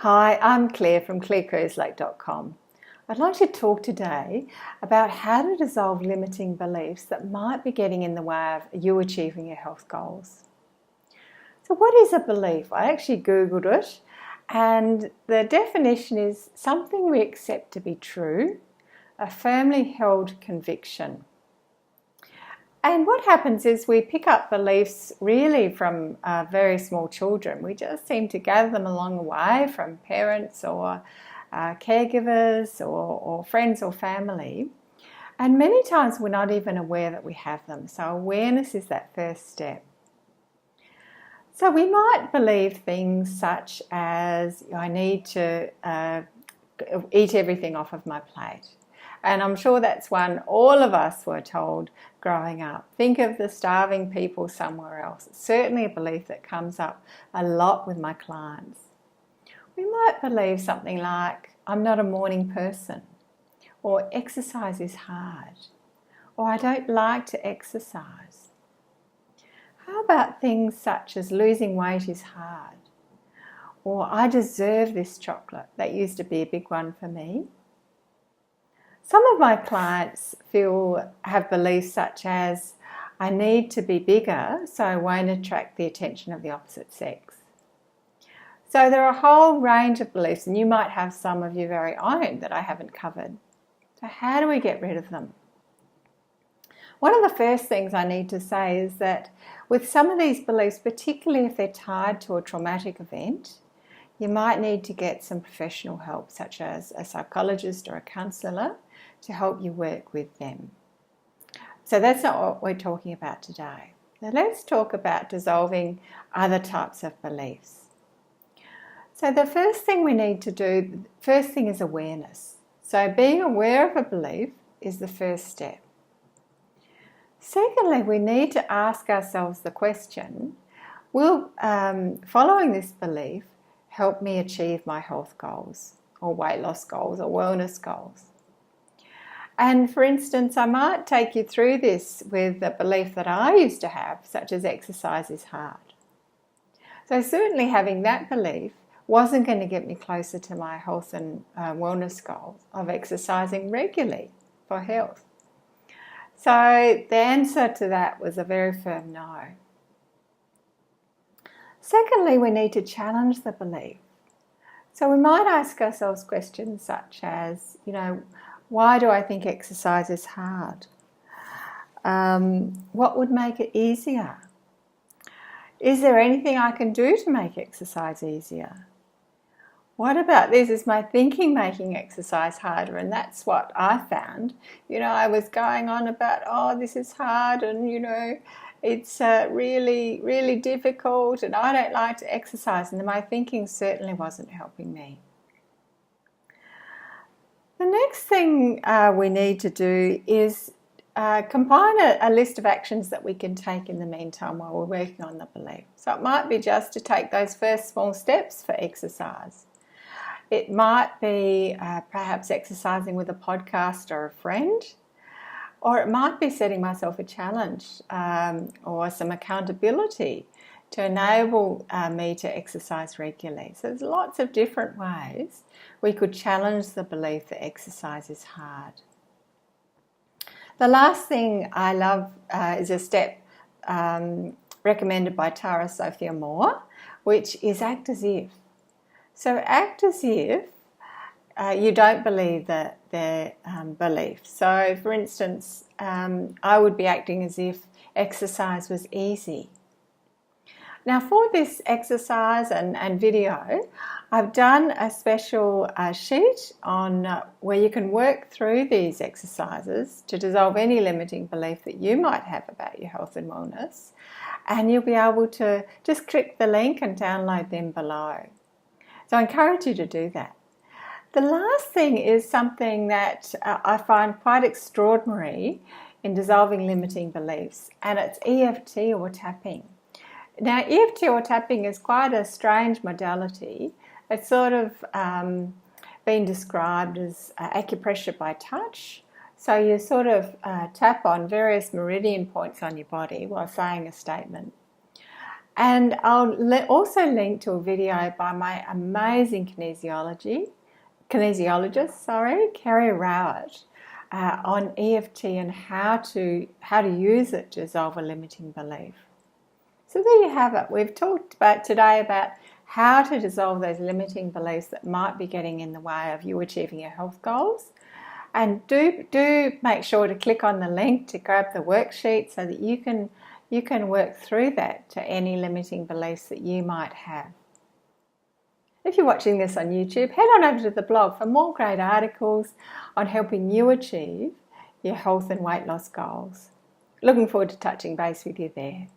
Hi, I'm Claire from clairecruiselake.com. I'd like to talk today about how to dissolve limiting beliefs that might be getting in the way of you achieving your health goals. So what is a belief? I actually Googled it, and the definition is something we accept to be true, a firmly held conviction. And what happens is we pick up beliefs really from very small children. We just seem to gather them along the way from parents or caregivers or friends or family. And many times we're not even aware that we have them. So awareness is that first step. So we might believe things such as, I need to eat everything off of my plate. And I'm sure that's one all of us were told growing up. Think of the starving people somewhere else. It's certainly a belief that comes up a lot with my clients. We might believe something like, I'm not a morning person, or exercise is hard, or I don't like to exercise. How about things such as losing weight is hard, or I deserve this chocolate? That used to be a big one for me. Some of my clients have beliefs such as, I need to be bigger so I won't attract the attention of the opposite sex. So there are a whole range of beliefs, and you might have some of your very own that I haven't covered. So how do we get rid of them? One of the first things I need to say is that with some of these beliefs, particularly if they're tied to a traumatic event, you might need to get some professional help, such as a psychologist or a counsellor, to help you work with them. So that's not what we're talking about today. Now let's talk about dissolving other types of beliefs. So the first thing we need to do, first thing is awareness. So being aware of a belief is the first step. Secondly, we need to ask ourselves the question, will following this belief help me achieve my health goals or weight loss goals or wellness goals? And for instance, I might take you through this with a belief that I used to have, such as exercise is hard. So certainly having that belief wasn't going to get me closer to my health and wellness goals of exercising regularly for health. So the answer to that was a very firm no. Secondly, we need to challenge the belief. So we might ask ourselves questions such as, why do I think exercise is hard? What would make it easier? Is there anything I can do to make exercise easier? What about this? Is my thinking making exercise harder? And that's what I found. I was going on about, this is hard and, it's really, really difficult and I don't like to exercise. And my thinking certainly wasn't helping me. The next thing we need to do is combine a list of actions that we can take in the meantime while we're working on the belief. So it might be just to take those first small steps for exercise. It might be perhaps exercising with a podcast or a friend, or it might be setting myself a challenge or some accountability to enable me to exercise regularly. So there's lots of different ways we could challenge the belief that exercise is hard. The last thing I love is a step recommended by Tara Sophia Moore, which is act as if. So act as if you don't believe their belief. So for instance, I would be acting as if exercise was easy. Now for this exercise and video, I've done a special sheet on where you can work through these exercises to dissolve any limiting belief that you might have about your health and wellness, and you'll be able to just click the link and download them below. So I encourage you to do that. The last thing is something that I find quite extraordinary in dissolving limiting beliefs, and it's EFT or tapping. Now, EFT or tapping is quite a strange modality. It's sort of been described as acupressure by touch. So you sort of tap on various meridian points on your body while saying a statement. And I'll also link to a video by my amazing kinesiologist, Kerry Rowett, on EFT and how to use it to dissolve a limiting belief. So there you have it. We've talked about today about how to dissolve those limiting beliefs that might be getting in the way of you achieving your health goals. And do make sure to click on the link to grab the worksheet so that you can work through that to any limiting beliefs that you might have. If you're watching this on YouTube, head on over to the blog for more great articles on helping you achieve your health and weight loss goals. Looking forward to touching base with you there.